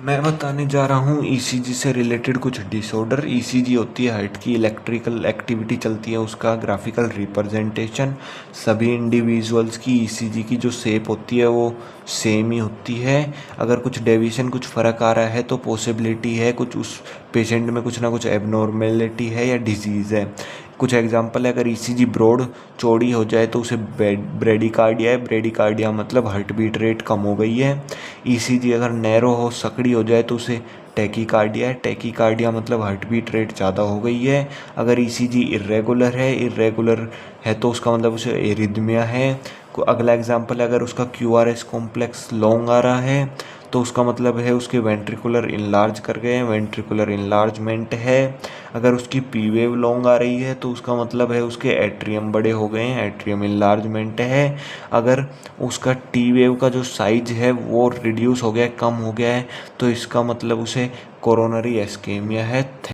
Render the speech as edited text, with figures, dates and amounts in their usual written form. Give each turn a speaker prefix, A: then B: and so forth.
A: मैं बताने जा रहा हूँ ईसीजी से रिलेटेड कुछ डिसऑर्डर। ईसीजी होती है हार्ट की इलेक्ट्रिकल एक्टिविटी चलती है, उसका ग्राफिकल रिप्रेजेंटेशन। सभी इंडिविजुअल्स की ईसीजी की जो शेप होती है वो सेम ही होती है। अगर कुछ डेविएशन, कुछ फ़र्क आ रहा है तो पॉसिबिलिटी है कुछ उस पेशेंट में कुछ ना कुछ एबनॉर्मेलिटी है या डिजीज़ है। कुछ एग्जांपल है, अगर ईसीजी ब्रॉड चौड़ी हो जाए तो उसे ब्रेडिकार्डिया है। ब्रेडिकार्डिया मतलब हार्ट बीट रेट कम हो गई है। ईसीजी अगर नैरो हो, सकड़ी हो जाए तो उसे टैकीकार्डिया है। टैकीकार्डिया मतलब हार्ट बीट रेट ज़्यादा हो गई है। अगर ईसीजी इर्रेगुलर है तो उसका मतलब उसे एरिथमिया है। अगला एग्जांपल है, अगर उसका क्यूआरएस कॉम्प्लेक्स लॉन्ग आ रहा है तो उसका मतलब है उसके वेंट्रिकुलर इनलार्ज कर गए हैं, वेंट्रिकुलर इनलार्जमेंट है। अगर उसकी पी वेव लॉन्ग आ रही है तो उसका मतलब है उसके एट्रियम बड़े हो गए हैं, एट्रियम इनलार्जमेंट है। अगर उसका टी वेव का जो साइज है वो रिड्यूस हो गया है, कम हो गया है, तो इसका मतलब उसे कोरोनरी एस्केमिया है।